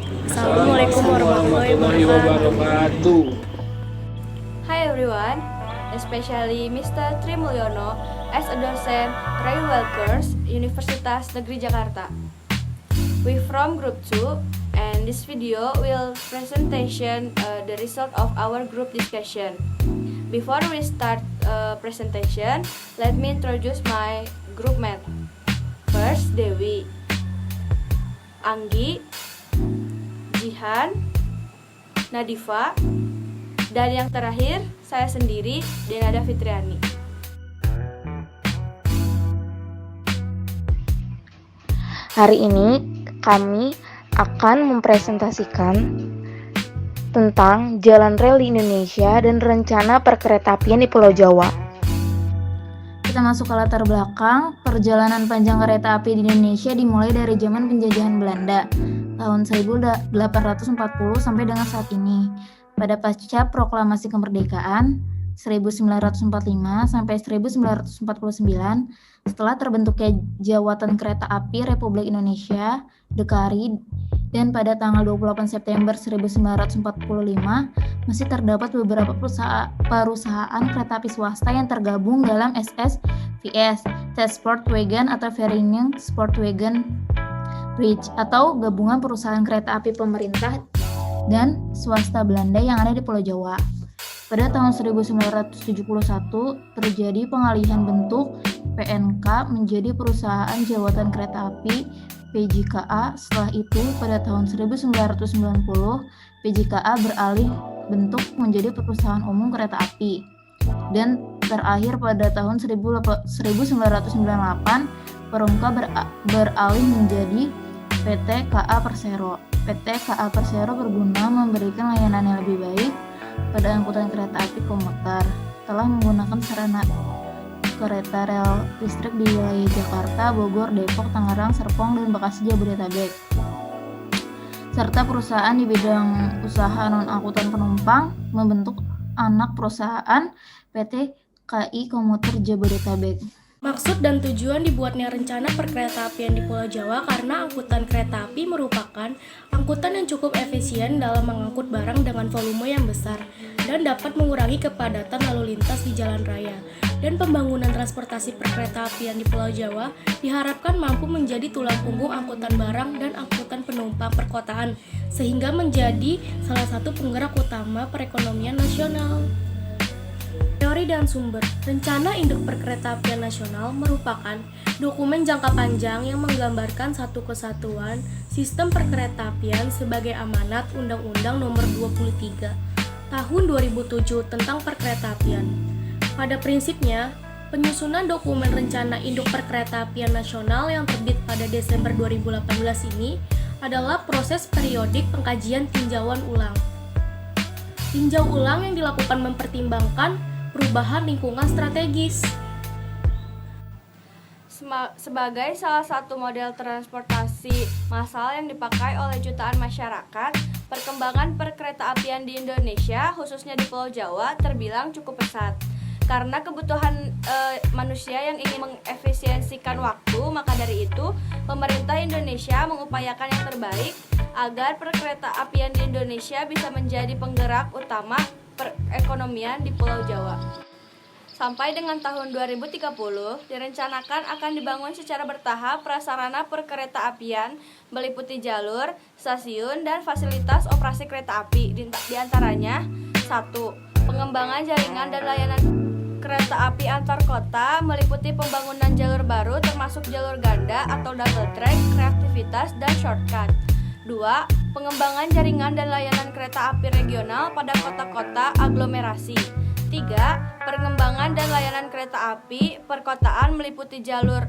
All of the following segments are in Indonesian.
Assalamualaikum warahmatullahi wabarakatuh. Hi everyone, especially Mr. Trimulyono as a docent Rail Workers, Universitas Negeri Jakarta. We from Group 2 and this video will presentation the result of our group discussion. Before we start presentation, let me introduce my group mate. First, Dewi, Anggi, Jihan, Nadifa, dan yang terakhir saya sendiri, Denada Fitriani. Hari ini kami akan mempresentasikan tentang jalan rel di Indonesia dan rencana perkeretaapian di Pulau Jawa. Kita masuk ke latar belakang. Perjalanan panjang kereta api di Indonesia dimulai dari zaman penjajahan Belanda tahun 1840 sampai dengan saat ini. Pada pasca proklamasi kemerdekaan 1945 sampai 1949, setelah terbentuknya Jawatan Kereta Api Republik Indonesia, DKARI, dan pada tanggal 28 September 1945 masih terdapat beberapa perusahaan kereta api swasta yang tergabung dalam SSVS, Transportwagen atau Vereniging Spoorwegen Bridge, atau gabungan perusahaan kereta api pemerintah dan swasta Belanda yang ada di Pulau Jawa. Pada tahun 1971 terjadi pengalihan bentuk PNK menjadi Perusahaan Jawatan Kereta Api PJKA. Setelah itu pada tahun 1990 PJKA beralih bentuk menjadi Perusahaan Umum Kereta Api. Dan terakhir pada tahun 1998 Perumka beralih menjadi PT KA Persero. PT KA Persero berguna memberikan layanan yang lebih baik pada angkutan kereta api komuter, telah menggunakan sarana kereta rel listrik di wilayah Jakarta, Bogor, Depok, Tangerang, Serpong, dan Bekasi Jabodetabek, serta perusahaan di bidang usaha non-angkutan penumpang membentuk anak perusahaan PT KAI Komuter Jabodetabek. Maksud dan tujuan dibuatnya rencana perkeretaapian di Pulau Jawa karena angkutan kereta api merupakan angkutan yang cukup efisien dalam mengangkut barang dengan volume yang besar dan dapat mengurangi kepadatan lalu lintas di jalan raya. Dan pembangunan transportasi perkeretaapian di Pulau Jawa diharapkan mampu menjadi tulang punggung angkutan barang dan angkutan penumpang perkotaan sehingga menjadi salah satu penggerak utama perekonomian nasional. Teori dan sumber. Rencana Induk Perkeretaapian Nasional merupakan dokumen jangka panjang yang menggambarkan satu kesatuan sistem perkeretaapian sebagai amanat Undang-Undang Nomor 23 Tahun 2007 tentang perkeretaapian. Pada prinsipnya, penyusunan dokumen rencana Induk Perkeretaapian Nasional yang terbit pada Desember 2018 ini adalah proses periodik pengkajian tinjauan ulang. Tinjau ulang yang dilakukan mempertimbangkan perubahan lingkungan strategis. Sebagai salah satu model transportasi massal yang dipakai oleh jutaan masyarakat, perkembangan perkeretaapian di Indonesia, khususnya di Pulau Jawa, terbilang cukup pesat. Karena kebutuhan manusia yang ingin mengefisiensikan waktu, maka dari itu pemerintah Indonesia mengupayakan yang terbaik agar perkeretaapian di Indonesia bisa menjadi penggerak utama perekonomian di Pulau Jawa. Sampai dengan tahun 2030, direncanakan akan dibangun secara bertahap prasarana perkeretaapian meliputi jalur, stasiun, dan fasilitas operasi kereta api. Di antaranya 1. Pengembangan jaringan dan layanan kereta api antar kota meliputi pembangunan jalur baru termasuk jalur ganda atau double track, reaktivitas, dan shortcut. 2. Pengembangan jaringan dan layanan kereta api regional pada kota-kota aglomerasi. 3. Pengembangan dan layanan kereta api perkotaan meliputi jalur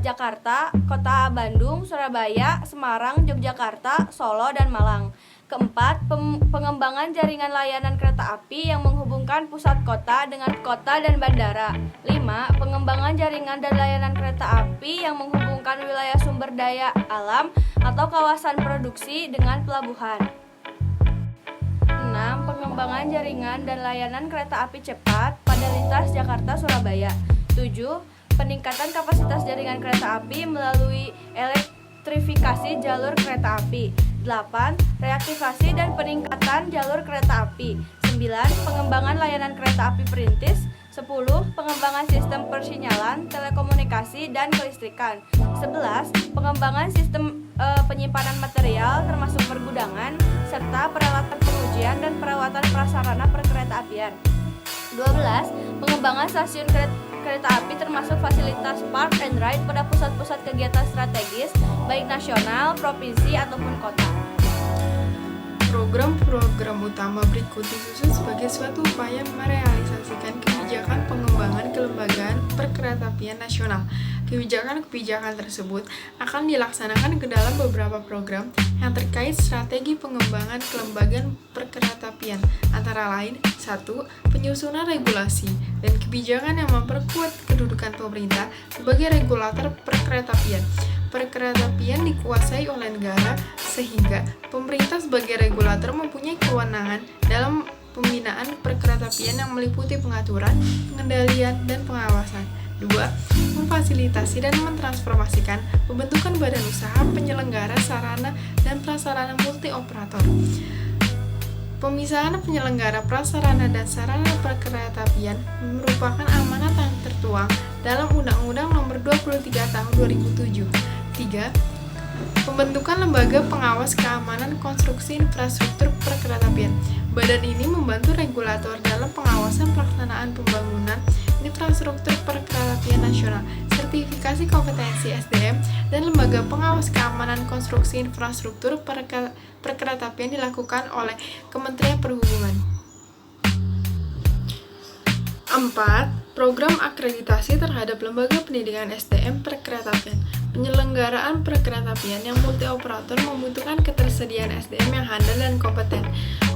Jakarta, Kota Bandung, Surabaya, Semarang, Yogyakarta, Solo, dan Malang. Keempat, pengembangan jaringan layanan kereta api yang menghubungkan pusat kota dengan kota dan bandara. 5. Pengembangan jaringan dan layanan kereta api yang menghubungkan wilayah sumber daya alam atau kawasan produksi dengan pelabuhan. 6. Pengembangan jaringan dan layanan kereta api cepat pada lintas Jakarta-Surabaya. 7. Peningkatan kapasitas jaringan kereta api melalui elektrifikasi jalur kereta api. 8. Reaktivasi dan peningkatan jalur kereta api. 9. Pengembangan layanan kereta api perintis. 10. Pengembangan sistem persinyalan, telekomunikasi, dan kelistrikan. 11. Pengembangan sistem penyimpanan material termasuk pergudangan, serta peralatan pengujian dan perawatan prasarana perkereta apian. 12. Pengembangan stasiun kereta api termasuk fasilitas park and ride pada pusat-pusat kegiatan strategis, baik nasional, provinsi, ataupun kota. Program-program utama berikut disusun sebagai suatu upaya merealisasikan kebijakan pengembangan kelembagaan perkeretaapian nasional. Kebijakan-kebijakan tersebut akan dilaksanakan ke dalam beberapa program yang terkait strategi pengembangan kelembagaan perkeretaapian, antara lain 1. Penyusunan regulasi dan kebijakan yang memperkuat kedudukan pemerintah sebagai regulator perkeretaapian. Perkeretaapian dikuasai oleh negara, sehingga pemerintah sebagai regulator mempunyai kewenangan dalam pembinaan perkeretaapian yang meliputi pengaturan, pengendalian, dan pengawasan. 2. Memfasilitasi dan mentransformasikan pembentukan badan usaha penyelenggara sarana dan prasarana multi operator. Pemisahan penyelenggara prasarana dan sarana perkeretaapian merupakan amanat yang tertuang dalam Undang-Undang Nomor 23 Tahun 2007. 3. Pembentukan lembaga pengawas keamanan konstruksi infrastruktur perkeretaapian. Badan ini membantu regulator dalam pengawasan pelaksanaan pembangunan infrastruktur perkeretaapian nasional, sertifikasi kompetensi SDM, dan lembaga pengawas keamanan konstruksi infrastruktur perkeretaapian dilakukan oleh Kementerian Perhubungan. 4. Program akreditasi terhadap lembaga pendidikan SDM perkeretaapian. Penyelenggaraan perkeretaapian yang multi operator membutuhkan ketersediaan SDM yang handal dan kompeten.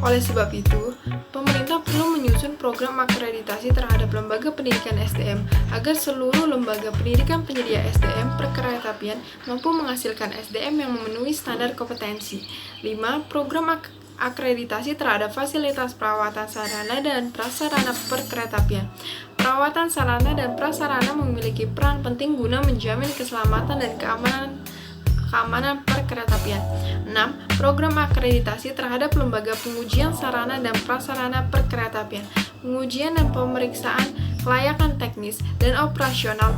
Oleh sebab itu, pemerintah perlu menyusun program akreditasi terhadap lembaga pendidikan SDM agar seluruh lembaga pendidikan penyedia SDM perkeretaapian mampu menghasilkan SDM yang memenuhi standar kompetensi. 5. Program akreditasi terhadap fasilitas perawatan sarana dan prasarana perkeretaapian. Perawatan sarana dan prasarana memiliki peran penting guna menjamin keselamatan dan keamanan perkeretaapian. 6. Program akreditasi terhadap lembaga pengujian sarana dan prasarana perkeretaapian. Pengujian dan pemeriksaan kelayakan teknis dan operasional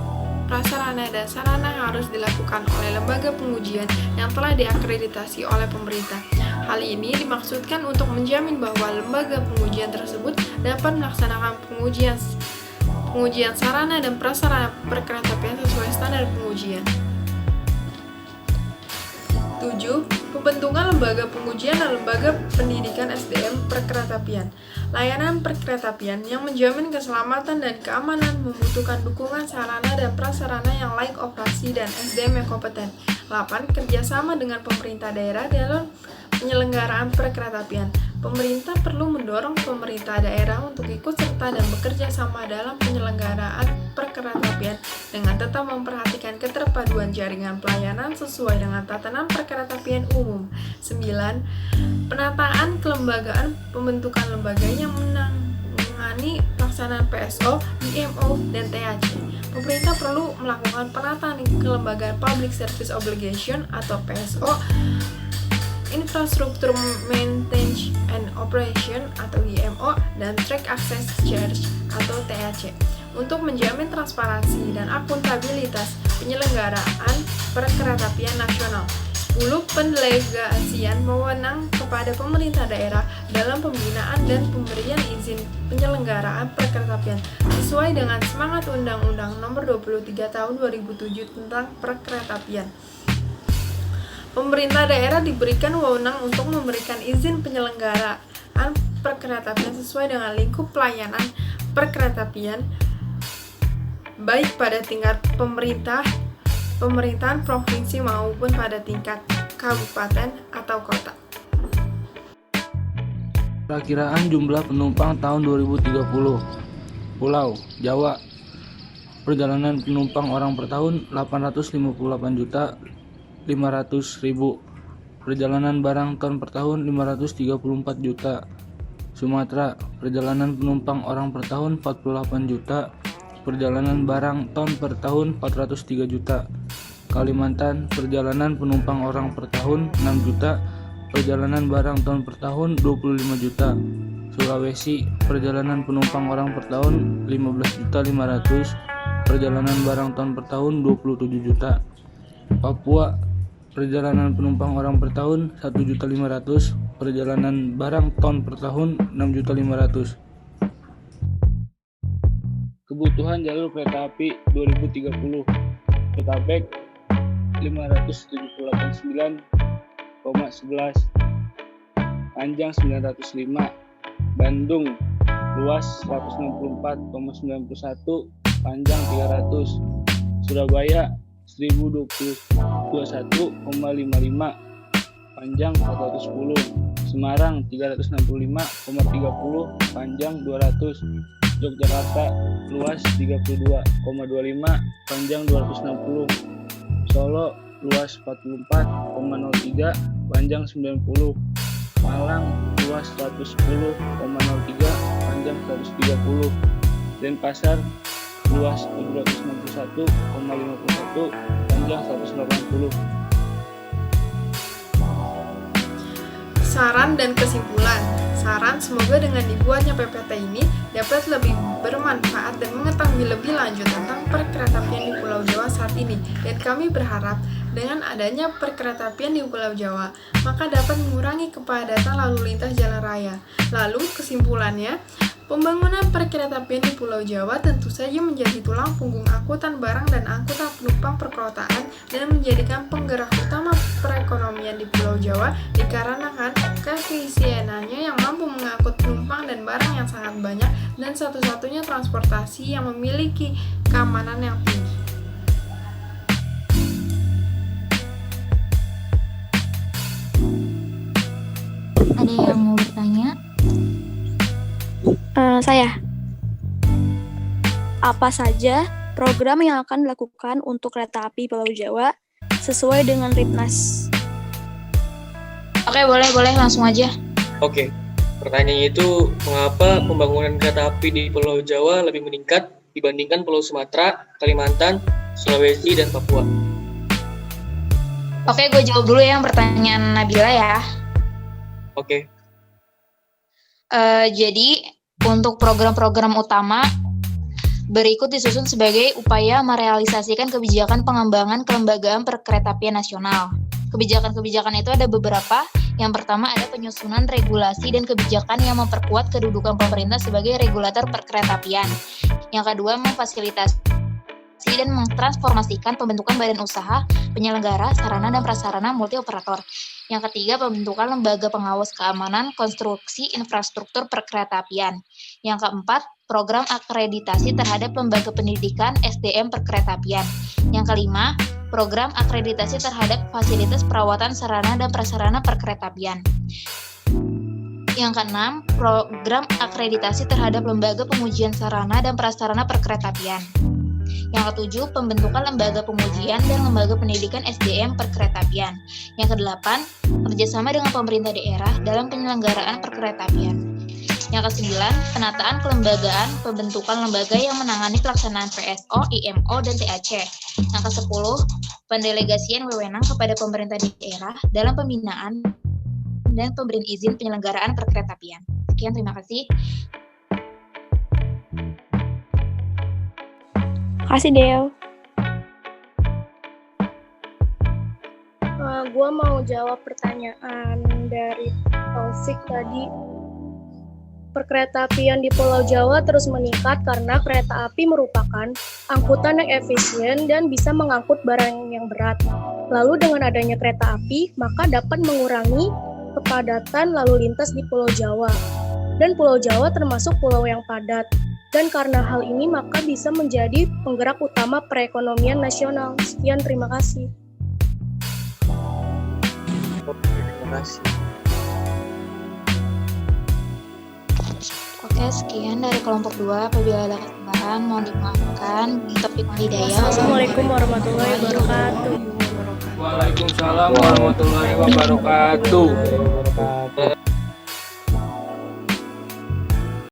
prasarana dan sarana harus dilakukan oleh lembaga pengujian yang telah diakreditasi oleh pemerintah. Hal ini dimaksudkan untuk menjamin bahwa lembaga pengujian tersebut dapat melaksanakan pengujian sarana dan prasarana perkeretaapian sesuai standar pengujian. 7. Pembentukan lembaga pengujian dan lembaga pendidikan SDM perkeretaapian. Layanan perkeretaapian yang menjamin keselamatan dan keamanan membutuhkan dukungan sarana dan prasarana yang layak operasi dan SDM yang kompeten. 8. Kerjasama dengan pemerintah daerah dalam penyelenggaraan perkeretaapian. Pemerintah perlu mendorong pemerintah daerah untuk ikut serta dan bekerja sama dalam penyelenggaraan perkeretaapian dengan tetap memperhatikan keterpaduan jaringan pelayanan sesuai dengan tatanan perkeretaapian umum. 9. Penataan kelembagaan pembentukan lembaga yang menangani pelaksanaan PSO, IMO, dan THC. Pemerintah perlu melakukan penataan kelembagaan Public Service Obligation atau PSO, Infrastructure Maintenance and Operation atau IMO, dan Track Access Charge atau TAC untuk menjamin transparansi dan akuntabilitas penyelenggaraan perkeretaapian nasional. 10. Pendelegasian wewenang kepada pemerintah daerah dalam pembinaan dan pemberian izin penyelenggaraan perkeretaapian sesuai dengan semangat Undang-Undang Nomor 23 Tahun 2007 tentang perkeretaapian. Pemerintah daerah diberikan wewenang untuk memberikan izin penyelenggaraan perkeretaapian sesuai dengan lingkup pelayanan perkeretaapian, baik pada tingkat pemerintahan provinsi maupun pada tingkat kabupaten atau kota. Perakiraan jumlah penumpang tahun 2030. Pulau Jawa. Perjalanan penumpang orang per tahun 858.500.000. Perjalanan barang ton per tahun 534 juta. Sumatera, perjalanan penumpang orang per tahun 48 juta. Perjalanan barang ton per tahun 403 juta. Kalimantan, perjalanan penumpang orang per tahun 6 juta. perjalanan barang ton per tahun 25 juta. Sulawesi, perjalanan penumpang orang per tahun 15.500.000, perjalanan barang ton per tahun 27 juta. Papua, perjalanan penumpang orang per tahun 1.500.000, perjalanan barang ton per tahun 6.500.000. Kebutuhan jalur kereta api 2030, Petabek 578,9,11, panjang 905, Bandung luas 164,91, panjang 300, Surabaya 1021,55, panjang 410, Semarang 365,30, panjang 200, Yogyakarta luas 32,25, panjang 260, Solo luas 44,03, panjang 90, Malang luas 110,03, panjang 130, Denpasar luas 761,51, panjang 180. Saran dan kesimpulan. Saran, semoga dengan dibuatnya PPT ini dapat lebih bermanfaat dan mengetahui lebih lanjut tentang perkeretaapian di Pulau Jawa saat ini. Dan kami berharap dengan adanya perkeretaapian di Pulau Jawa, maka dapat mengurangi kepadatan lalu lintas jalan raya. Lalu kesimpulannya, pembangunan perkeretaapian di Pulau Jawa tentu saja menjadi tulang punggung angkutan barang dan angkutan penumpang perkotaan dan menjadikan penggerak utama perekonomian di Pulau Jawa dikarenakan keefisienannya yang mampu mengangkut penumpang dan barang yang sangat banyak dan satu-satunya transportasi yang memiliki keamanan yang tinggi. Ada yang mau bertanya? Saya. Apa saja program yang akan dilakukan untuk kereta api Pulau Jawa sesuai dengan Ripnas? Oke, boleh langsung aja. Oke, pertanyaannya itu mengapa pembangunan kereta api di Pulau Jawa lebih meningkat dibandingkan Pulau Sumatera, Kalimantan, Sulawesi, dan Papua? Oke, gue jawab dulu yang pertanyaan Nabila ya. Oke. Jadi untuk program-program utama berikut disusun sebagai upaya merealisasikan kebijakan pengembangan kelembagaan perkeretaapian nasional. Kebijakan-kebijakan itu ada beberapa. Yang pertama ada penyusunan regulasi dan kebijakan yang memperkuat kedudukan pemerintah sebagai regulator perkeretaapian. Yang kedua memfasilitasi dan mentransformasikan pembentukan badan usaha, penyelenggara, sarana dan prasarana multi operator. Yang ketiga, pembentukan lembaga pengawas keamanan konstruksi infrastruktur perkeretaapian. Yang keempat, program akreditasi terhadap lembaga pendidikan SDM perkeretaapian. Yang kelima, program akreditasi terhadap fasilitas perawatan sarana dan prasarana perkeretaapian. Yang keenam, program akreditasi terhadap lembaga pengujian sarana dan prasarana perkeretaapian. Yang ketujuh, pembentukan lembaga pengujian dan lembaga pendidikan SDM perkeretaapian. Yang kedelapan, kerjasama dengan pemerintah daerah dalam penyelenggaraan perkeretaapian. Yang kesembilan, penataan kelembagaan, pembentukan lembaga yang menangani pelaksanaan PSO, IMO, dan TAC. Yang kesepuluh, pendelegasian wewenang kepada pemerintah daerah dalam pembinaan dan pemberian izin penyelenggaraan perkeretaapian. Sekian, terima kasih. Makasih, Del. Gue mau jawab pertanyaan dari Taufik tadi. Perkeretaapian di Pulau Jawa terus meningkat karena kereta api merupakan angkutan yang efisien dan bisa mengangkut barang yang berat. Lalu dengan adanya kereta api, maka dapat mengurangi kepadatan lalu lintas di Pulau Jawa. Dan Pulau Jawa termasuk pulau yang padat. Dan karena hal ini maka bisa menjadi penggerak utama perekonomian nasional. Sekian, terima kasih. Terima kasih. Oke, sekian dari kelompok 2. Apabila ada kesalahan, mohon dimaafkan. Taufiq Hidayah. Assalamualaikum warahmatullahi wabarakatuh. Waalaikumsalam warahmatullahi wabarakatuh.